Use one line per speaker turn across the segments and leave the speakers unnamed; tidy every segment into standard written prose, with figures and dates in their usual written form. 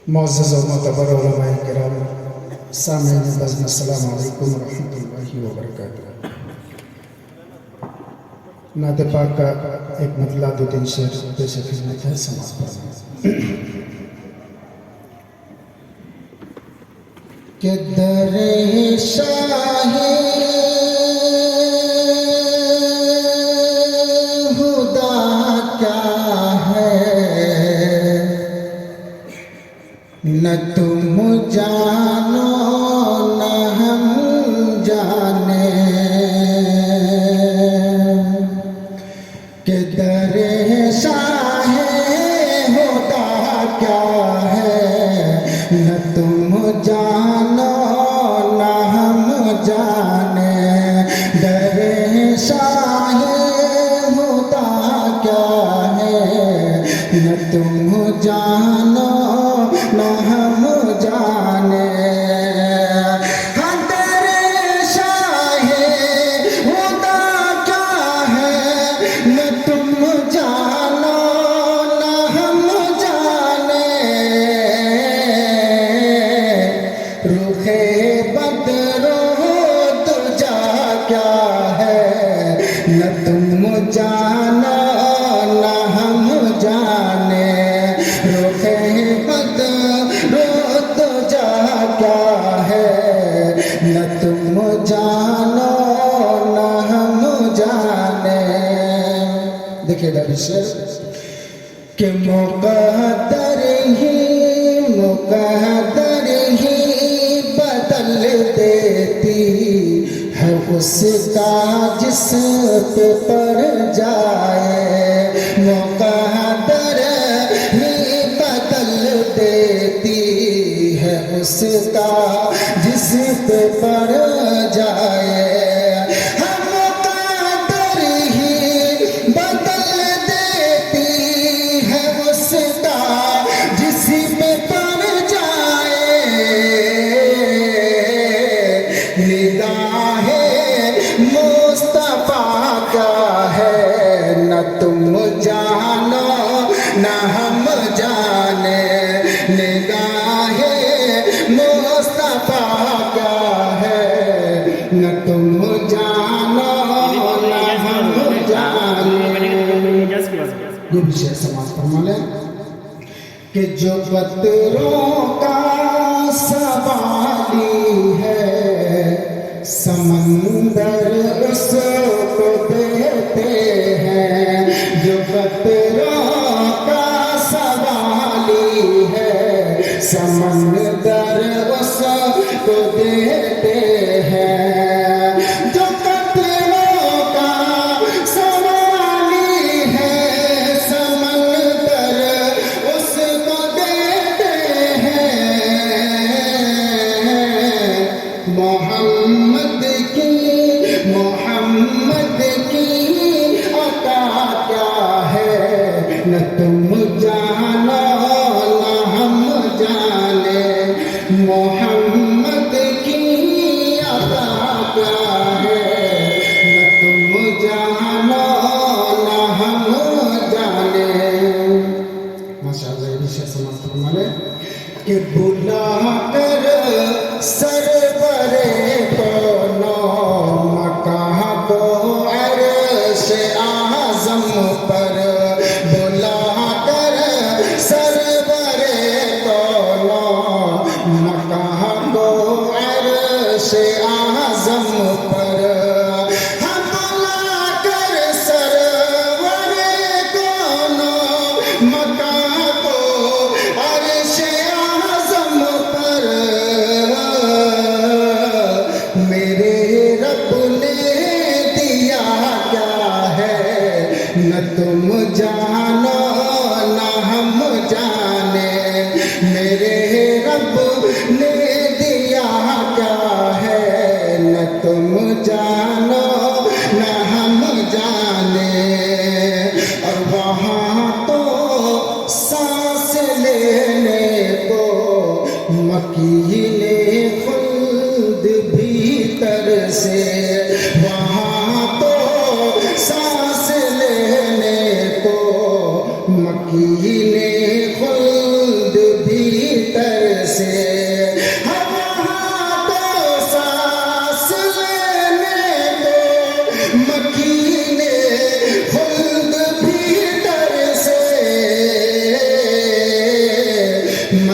معزز و معتبر علماء کرام، سامعین بزم، السلام علیکم ورحمۃ اللہ وبرکاتہ۔ نعت پاک کا ایک مطلع دو تین شعر پیش خدمت ہے، سماعت فرمائیں۔ کہ در شاہی خدا کیا ہے، نہ تم جانو نہ ہم جانے، کہ در شاہ خدا کیا ہے، نہ تم جانو نہ ہم جانے، در شاہ خدا کیا ہے، نہ تم جانو نہ ہم جانے۔ در شاہ خدا کیا ہے، نہ تم جانو نہ ہم جانے، رخ بدر و دجا کیا ہے، نہ تم جانو نہ ہم جانے، رخ بدر و دجا کیا ہے، نہ تم جانو نہ ہم جانے۔ دیکھیے گا شعر کہ مقدر ہی بدل دیتی ہے اس کا جس پہ پر جائے، مقدر ہی بدل دیتی ہے اس کا جس پہ پر جائے، ہم مقدر ہی بدل دیتی ہے اس کا جس پہ پر جائے، نگاہ مصطفیٰ کا ہے، نہ تم جانو نہ ہم جانے، نگاہ مصطفیٰ کا ہے، نہ تم جانو نہ ہم جانے۔ یہ بھی شعر سماعت فرما لیں کہ جو قطروں کا سوالی ہے، سمندر اس کو دیتے ہیں، جو قطروں کا سوالی ہے، سمندر اس کو دیتے ہیں، جو قطروں کا سوالی ہے، سمندر اس کو دیتے ہیں، محمد کی عطا کیا ہے، نہ تم جانو نہ ہم جانے، محمد کی عطا کیا ہے، نہ تم جانو نہ ہم جانے۔ ماشاءاللہ یہ بھی شعر سماعت فرما لیں کہ بلا کر سرور کونو مکہ کو عرش اعظم پر، بلا کر سرور کونو مکہ کو عرش اعظم پر، ہم بلا کر سرور کونو مکہ کو عرش اعظم پر، میرے رب نے دیا کیا ہے، نہ تم جانو نہ ہم جانے، میرے رب نے دیا کیا ہے، نہ تم جانو نہ ہم جانے، اور وہاں تو سانس لینے کو مکین خلد بھیتر سے، وہاں تو سانس لینے کو مکین خلد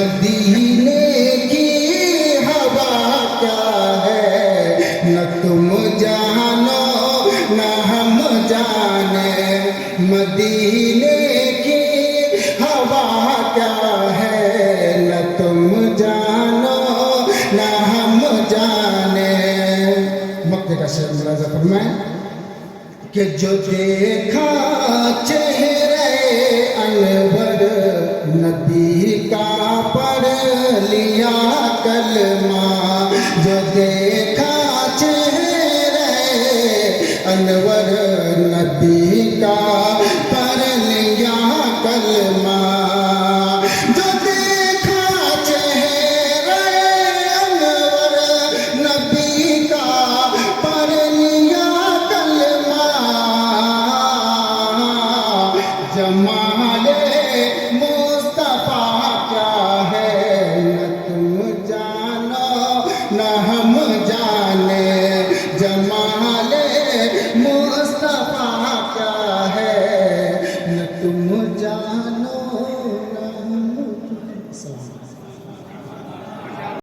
مدینے کی ہوا کیا ہے، نہ تم جانو نہ ہم جانے، مدینے کی ہوا کیا ہے، نہ تم جانو نہ ہم جانے۔ مکے کا شعر ملاحظہ فرمائیں کہ جو دیکھا چہرے انور